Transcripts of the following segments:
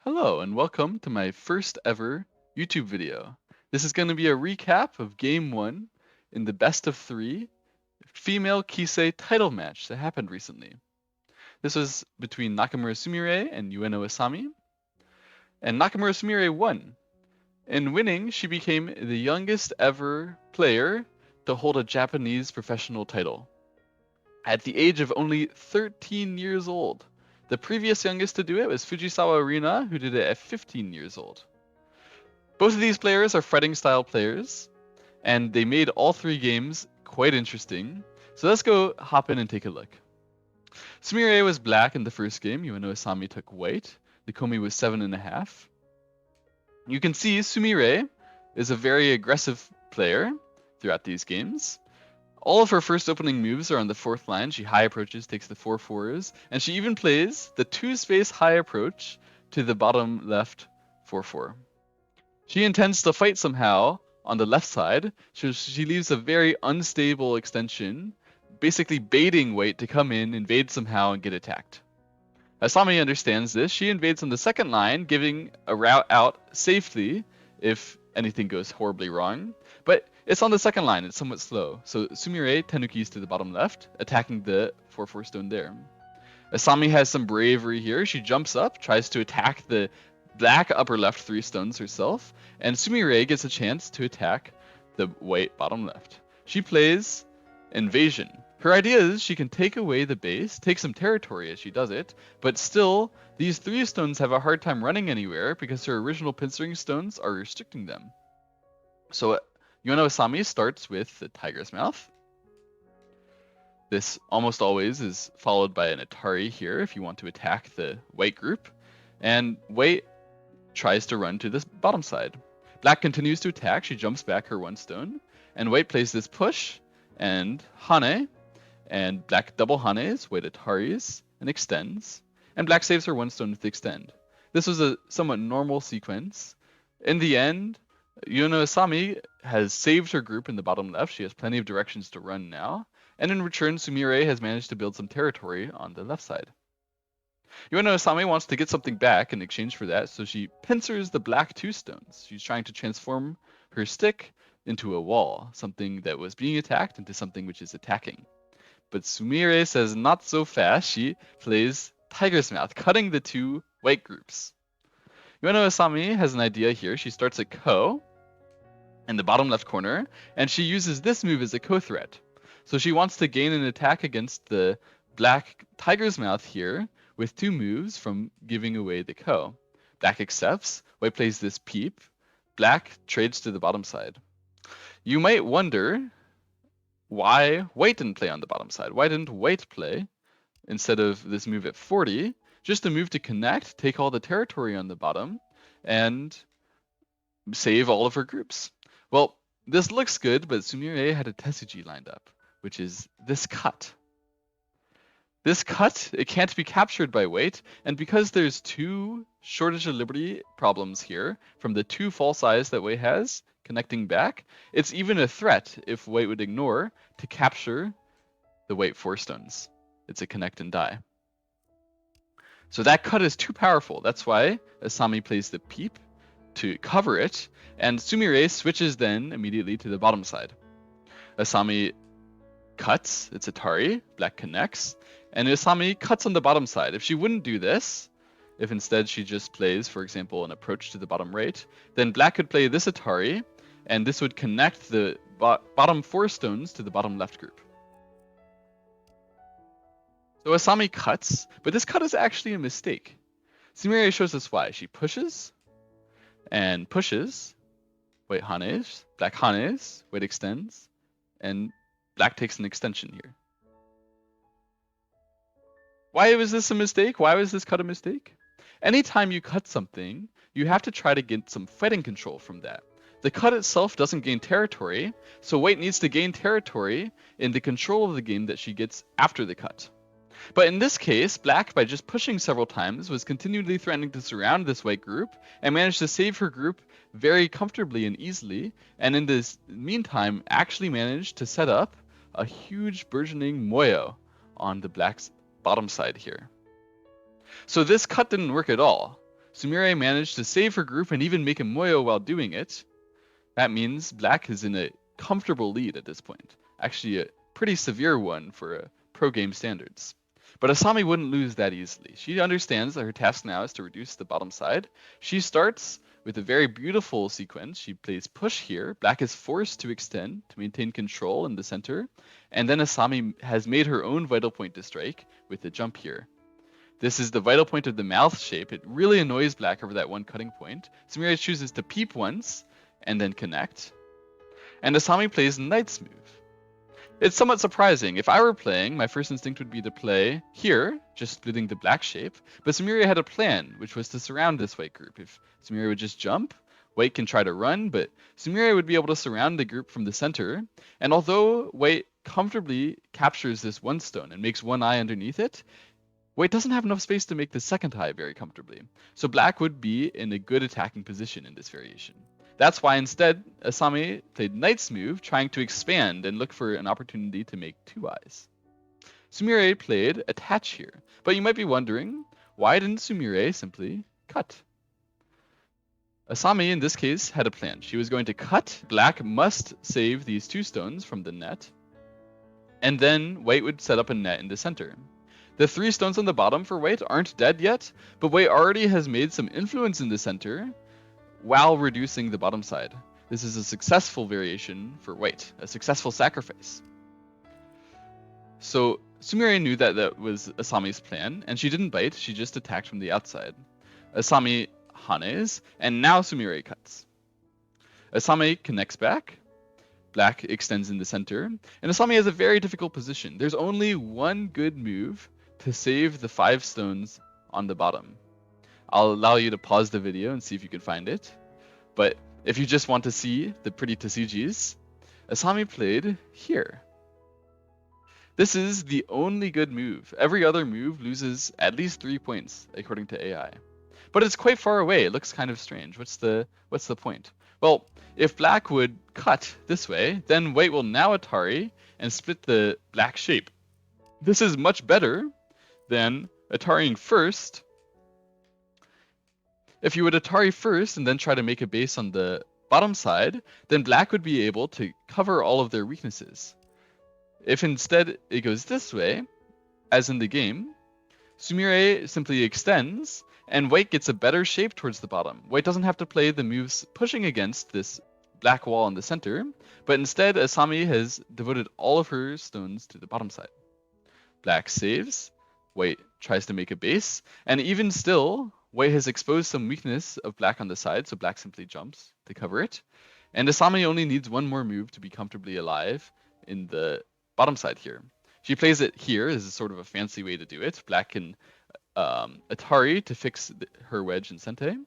Hello and welcome to my first ever YouTube video. This is going to be a recap of Game 1 in the best of 3 female Kisei title match that happened recently. This was between Nakamura Sumire and Ueno Asami, and Nakamura Sumire won. In winning, she became the youngest ever player to hold a Japanese professional title at the age of only 13 years old. The previous youngest to do it was Fujisawa Arena, who did it at 15 years old. Both of these players are fighting style players, and they made all 3 games quite interesting. So let's go hop in and take a look. Sumire was black in the first game. Ueno Asami took white. The Komi was 7.5. You can see Sumire is a very aggressive player throughout these games. All of her first opening moves are on the 4th line. She high approaches, takes the 4/4s, and she even plays the 2-space high approach to the bottom left 4/4. She intends to fight somehow on the left side, so she leaves a very unstable extension, basically baiting white to come in, invade somehow, and get attacked. Asami understands this. She invades on the 2nd line, giving a route out safely if anything goes horribly wrong. But it's on the 2nd line, it's somewhat slow. So Sumire tenukis to the bottom left, attacking the 4/4 stone there. Asami has some bravery here. She jumps up, tries to attack the black upper left 3 stones herself, and Sumire gets a chance to attack the white bottom left. She plays Invasion. Her idea is she can take away the base, take some territory as she does it, but still, these 3 stones have a hard time running anywhere because her original pincering stones are restricting them. So Ueno Asami starts with the Tiger's Mouth. This almost always is followed by an Atari here if you want to attack the white group, and white tries to run to this bottom side. Black continues to attack, she jumps back her 1 stone, and white plays this push, and Hane, and black double Hanes, white Ataris, and extends, and black saves her 1 stone with extend. This was a somewhat normal sequence. In the end, Ueno Asami has saved her group in the bottom left, she has plenty of directions to run now, and in return Sumire has managed to build some territory on the left side. Ueno Asami wants to get something back in exchange for that, so she pincers the black 2 stones. She's trying to transform her stick into a wall, something that was being attacked into something which is attacking. But Sumire says not so fast. She plays Tiger's Mouth, cutting the 2 white groups. Ueno Asami has an idea here. She starts a Ko in the bottom left corner, and she uses this move as a co-threat. So she wants to gain an attack against the black Tiger's Mouth here with 2 moves from giving away the Ko. Black accepts, white plays this peep, black trades to the bottom side. You might wonder why white didn't play on the bottom side. Why didn't white play instead of this move at 40? Just a move to connect, take all the territory on the bottom, and save all of her groups. Well, this looks good, but Sumire had a Tesuji lined up, which is this cut. This cut, it can't be captured by white, and because there's 2 shortage of liberty problems here, from the 2 false eyes that white has, connecting back, it's even a threat if white would ignore to capture the white 4 stones. It's a connect and die. So that cut is too powerful. That's why Asami plays the peep to cover it, and Sumire switches then immediately to the bottom side. Asami cuts, it's Atari, black connects, and Asami cuts on the bottom side. If she wouldn't do this, if instead she just plays, for example, an approach to the bottom right, then black could play this Atari, and this would connect the bottom 4 stones to the bottom left group. So Asami cuts, but this cut is actually a mistake. Sumire shows us why. She pushes, and pushes, white Hanes, black Hanes, white extends, and black takes an extension here. Why was this a mistake? Why was this cut a mistake? Anytime you cut something, you have to try to get some fighting control from that. The cut itself doesn't gain territory, so white needs to gain territory in the control of the game that she gets after the cut. But in this case, black, by just pushing several times, was continually threatening to surround this white group, and managed to save her group very comfortably and easily, and in this meantime actually managed to set up a huge burgeoning Moyo on the black's bottom side here. So this cut didn't work at all. Sumire managed to save her group and even make a Moyo while doing it. That means Black is in a comfortable lead at this point. Actually, a pretty severe one for pro game standards. But Asami wouldn't lose that easily. She understands that her task now is to reduce the bottom side. She starts with a very beautiful sequence. She plays push here. Black is forced to extend to maintain control in the center. And then Asami has made her own vital point to strike with the jump here. This is the vital point of the mouth shape. It really annoys Black over that one cutting point. Sumire chooses to peep once and then connect. And Asami plays Knight's move. It's somewhat surprising. If I were playing, my first instinct would be to play here, just splitting the black shape. But Sumire had a plan, which was to surround this white group. If Sumire would just jump, white can try to run, but Sumire would be able to surround the group from the center. And although white comfortably captures this one stone and makes one eye underneath it, white doesn't have enough space to make the second eye very comfortably. So black would be in a good attacking position in this variation. That's why instead, Asami played Knight's move, trying to expand and look for an opportunity to make two eyes. Sumire played Attach here, but you might be wondering, why didn't Sumire simply cut? Asami, in this case, had a plan. She was going to cut. Black must save these two stones from the net, and then white would set up a net in the center. The three stones on the bottom for white aren't dead yet, but white already has made some influence in the center, while reducing the bottom side. This is a successful variation for white, a successful sacrifice. So Sumire knew that that was Asami's plan, and she didn't bite, she just attacked from the outside. Asami hanes, and now Sumire cuts. Asami connects back, black extends in the center, and Asami has a very difficult position. There's only one good move to save the 5 stones on the bottom. I'll allow you to pause the video and see if you can find it. But if you just want to see the pretty Tsujis, Asami played here. This is the only good move. Every other move loses at least 3 points, according to AI. But it's quite far away. It looks kind of strange. What's the point? Well, if black would cut this way, then white will now Atari and split the black shape. This is much better than Atarying first. If you would Atari first and then try to make a base on the bottom side, then black would be able to cover all of their weaknesses. If instead it goes this way, as in the game, Sumire simply extends, and white gets a better shape towards the bottom. White doesn't have to play the moves pushing against this black wall in the center, but instead Asami has devoted all of her stones to the bottom side. Black saves, white tries to make a base, and even still, white has exposed some weakness of black on the side, so black simply jumps to cover it. And Asami only needs one more move to be comfortably alive in the bottom side here. She plays it here as a sort of a fancy way to do it. Black can Atari to fix her wedge in Sente.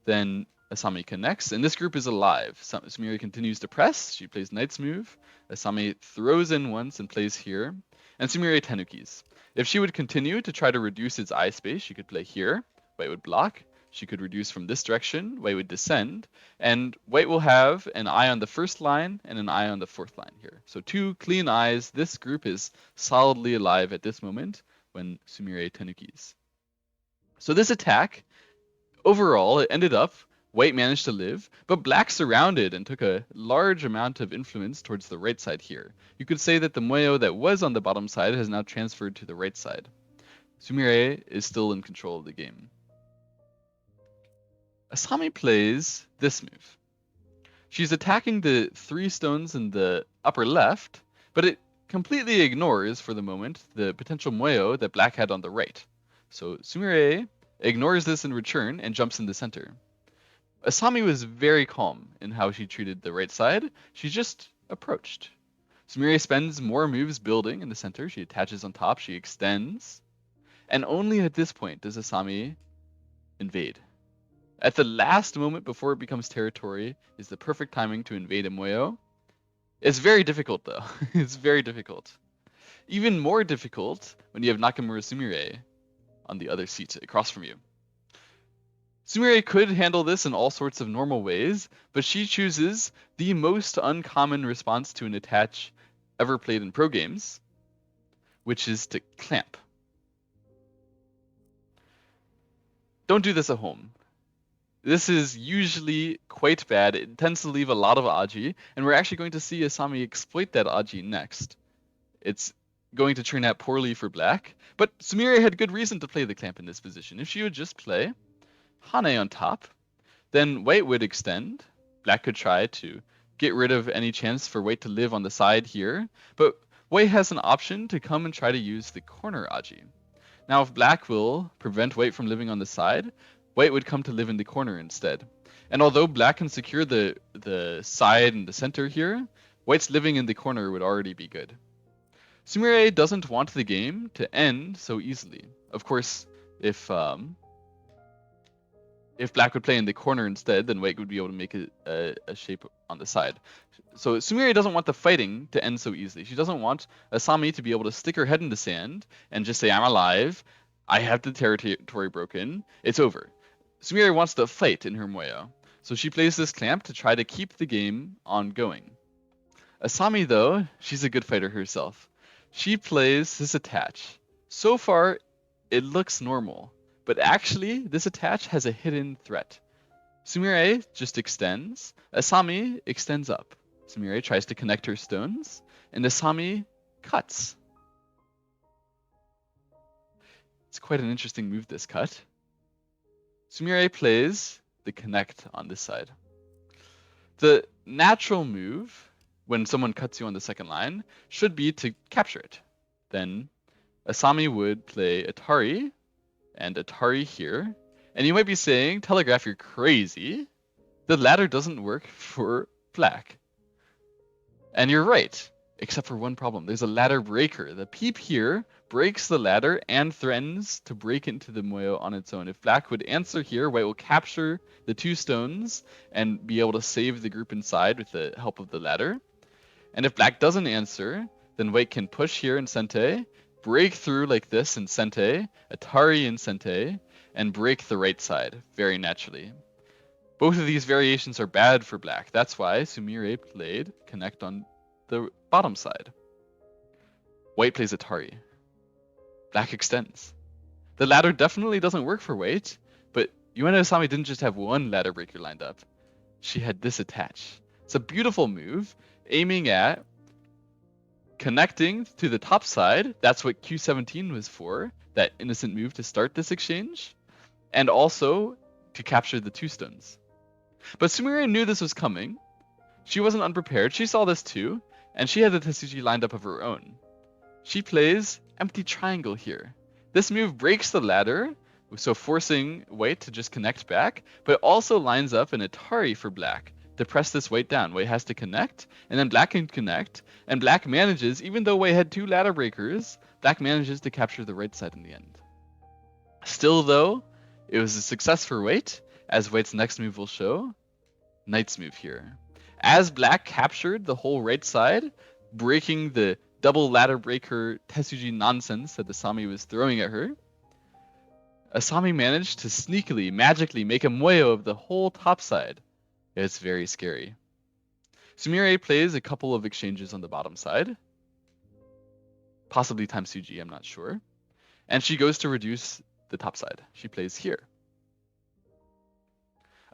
Then Asami connects, and this group is alive. Sumire continues to press. She plays Knight's move. Asami throws in once and plays here. And Sumire Tenukis. If she would continue to try to reduce its eye space, she could play here. White would block. She could reduce from this direction. White would descend. And white will have an eye on the first line and an eye on the fourth line here. So 2 clean eyes. This group is solidly alive at this moment when Sumire Tenukis. So this attack, overall, it ended up white managed to live, but black surrounded and took a large amount of influence towards the right side here. You could say that the Moyo that was on the bottom side has now transferred to the right side. Sumire is still in control of the game. Asami plays this move. She's attacking the 3 stones in the upper left, but it completely ignores, for the moment, the potential Moyo that black had on the right. So Sumire ignores this in return and jumps in the center. Asami was very calm in how she treated the right side. She just approached. Sumire spends more moves building in the center. She attaches on top. She extends. And only at this point does Asami invade. At the last moment before it becomes territory is the perfect timing to invade a Moyo. It's very difficult, though. It's very difficult. Even more difficult when you have Nakamura Sumire on the other seat across from you. Sumire could handle this in all sorts of normal ways, but she chooses the most uncommon response to an attach ever played in pro games, which is to clamp. Don't do this at home. This is usually quite bad. It tends to leave a lot of Aji, and we're actually going to see Asami exploit that Aji next. It's going to turn out poorly for black, but Sumire had good reason to play the clamp in this position. If she would just play Hane on top, then white would extend. Black could try to get rid of any chance for white to live on the side here, but white has an option to come and try to use the corner Aji. Now if black will prevent white from living on the side, white would come to live in the corner instead. And although black can secure the side and the center here, white's living in the corner would already be good. Sumire doesn't want the game to end so easily. Of course, if black would play in the corner instead, then white would be able to make a shape on the side. So Sumire doesn't want the fighting to end so easily. She doesn't want Asami to be able to stick her head in the sand and just say, I'm alive, I have the territory broken, it's over. Sumire wants to fight in her Moyo. So she plays this clamp to try to keep the game ongoing. Asami, though, she's a good fighter herself. She plays this attach. So far, it looks normal. But actually, this attach has a hidden threat. Sumire just extends. Asami extends up. Sumire tries to connect her stones, and Asami cuts. It's quite an interesting move, this cut. Sumire plays the connect on this side. The natural move, when someone cuts you on the second line, should be to capture it. Then Asami would play Atari, and Atari here. And you might be saying, Telegraph, you're crazy. The ladder doesn't work for black. And you're right, except for one problem. There's a ladder breaker. The peep here breaks the ladder and threatens to break into the Moyo on its own. If black would answer here, white will capture the two stones and be able to save the group inside with the help of the ladder. And if black doesn't answer, then white can push here in Sente, break through like this in Sente, Atari in Sente, and break the right side very naturally. Both of these variations are bad for black. That's why Sumire played connect on the bottom side. White plays Atari. Black extends. The ladder definitely doesn't work for white, but Yuena Asami didn't just have one ladder breaker lined up. She had this attach. It's a beautiful move, aiming at connecting to the top side. That's what Q17 was for, that innocent move to start this exchange, and also to capture the two stones. But Sumire knew this was coming. She wasn't unprepared. She saw this too, and she had the Tetsuji lined up of her own. She plays empty triangle here. This move breaks the ladder, so forcing white to just connect back, but it also lines up an Atari for black to press this white down. White has to connect, and then black can connect, and black manages, even though white had two ladder breakers, black manages to capture the right side in the end. Still though, it was a success for white, as white's next move will show. Knight's move here. As black captured the whole right side, breaking the double ladder breaker Tetsuji nonsense that Asami was throwing at her, Asami managed to sneakily, magically make a Moyo of the whole top side. It's very scary. Sumire plays a couple of exchanges on the bottom side. Possibly times Suji, I'm not sure. And she goes to reduce the top side. She plays here.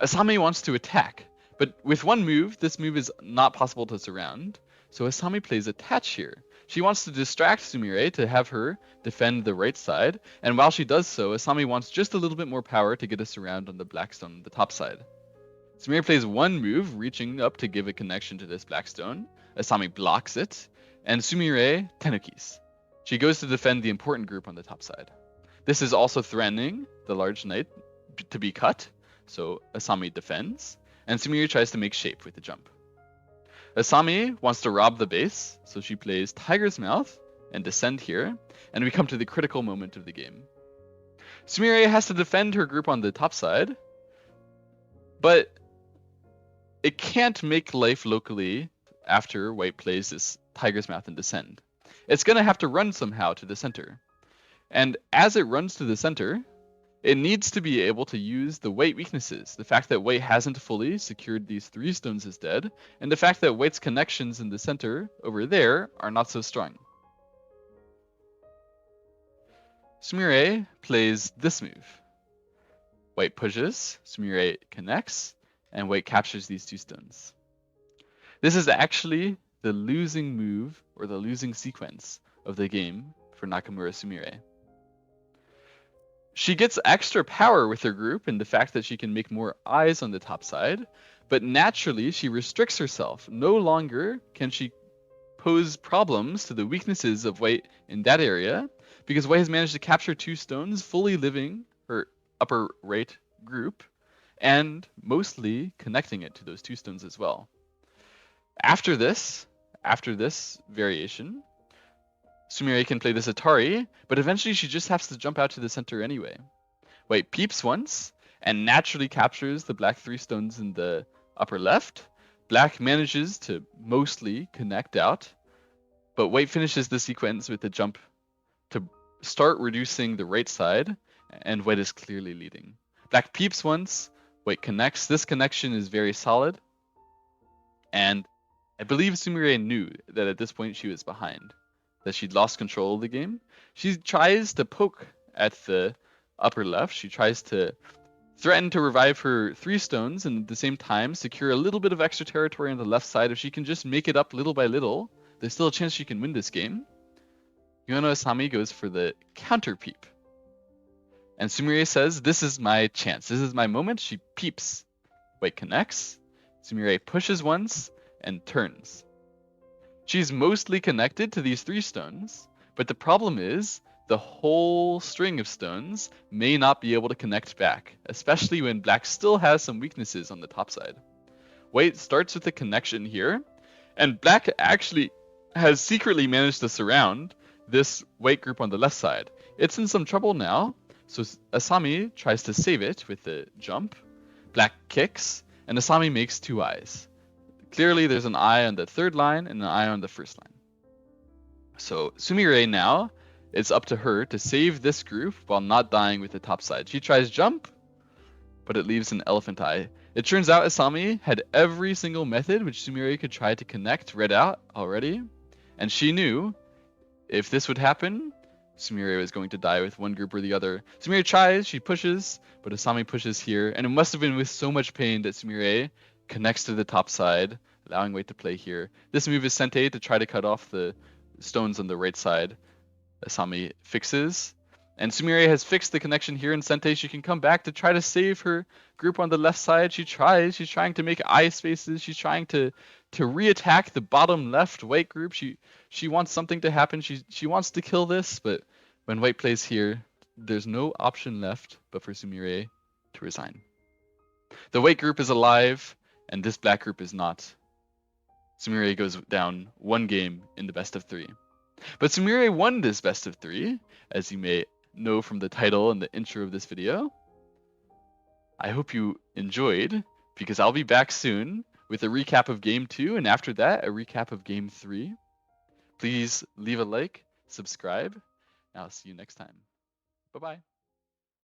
Asami wants to attack, but with one move, this move is not possible to surround. So Asami plays attach here. She wants to distract Sumire to have her defend the right side, and while she does so, Asami wants just a little bit more power to get a surround on the black stone on the top side. Sumire plays one move, reaching up to give a connection to this black stone. Asami blocks it, and Sumire tenukis. She goes to defend the important group on the top side. This is also threatening the large knight to be cut, so Asami defends, and Sumire tries to make shape with the jump. Asami wants to rob the base, so she plays Tiger's Mouth and descend here, and we come to the critical moment of the game. Sumire has to defend her group on the top side, but it can't make life locally after white plays this Tiger's Mouth and descend. It's going to have to run somehow to the center. And as it runs to the center, it needs to be able to use the white weaknesses. The fact that white hasn't fully secured these three stones is dead, and the fact that white's connections in the center over there are not so strong. Sumire plays this move. White pushes, Sumire connects, and white captures these 2 stones. This is actually the losing move, or the losing sequence of the game for Nakamura Sumire. She gets extra power with her group in the fact that she can make more eyes on the top side, but naturally she restricts herself. No longer can she pose problems to the weaknesses of white in that area, because white has managed to capture 2 stones, fully living her upper right group, and mostly connecting it to those 2 stones as well. After this variation, Sumire can play this Atari, but eventually she just has to jump out to the center anyway. White peeps once, and naturally captures the black 3 stones in the upper left. Black manages to mostly connect out, but white finishes the sequence with the jump to start reducing the right side, and white is clearly leading. Black peeps once, white connects. This connection is very solid, and I believe Sumire knew that at this point she was behind, that she'd lost control of the game. She tries to poke at the upper left. She tries to threaten to revive her 3 stones and at the same time secure a little bit of extra territory on the left side. If she can just make it up little by little, there's still a chance she can win this game. Yuano Asami goes for the counter peep. And Sumire says, this is my chance. This is my moment. She peeps. White connects. Sumire pushes once and turns. She's mostly connected to these 3 stones, but the problem is the whole string of stones may not be able to connect back, especially when black still has some weaknesses on the top side. White starts with a connection here, and black actually has secretly managed to surround this white group on the left side. It's in some trouble now, so Asami tries to save it with the jump. Black kicks, and Asami makes 2 eyes. Clearly there's an eye on the 3rd line and an eye on the 1st line. So Sumire now, it's up to her to save this group while not dying with the top side. She tries jump, but it leaves an elephant eye. It turns out Asami had every single method which Sumire could try to connect read out already, and she knew if this would happen, Sumire was going to die with one group or the other. Sumire tries, she pushes, but Asami pushes here, and it must have been with so much pain that Sumire connects to the top side, allowing white to play here. This move is Sente to try to cut off the stones on the right side. Asami fixes, and Sumire has fixed the connection here in Sente. She can come back to try to save her group on the left side. She's trying to make eye spaces. She's trying to re-attack the bottom left white group. She wants something to happen. She wants to kill this, but when white plays here, there's no option left but for Sumire to resign. The white group is alive, and this black group is not. Sumire goes down 1 game in the best of 3. But Sumire won this best of 3, as you may know from the title and the intro of this video. I hope you enjoyed, because I'll be back soon with a recap of Game 2, and after that, a recap of Game 3. Please leave a like, subscribe, and I'll see you next time. Bye-bye.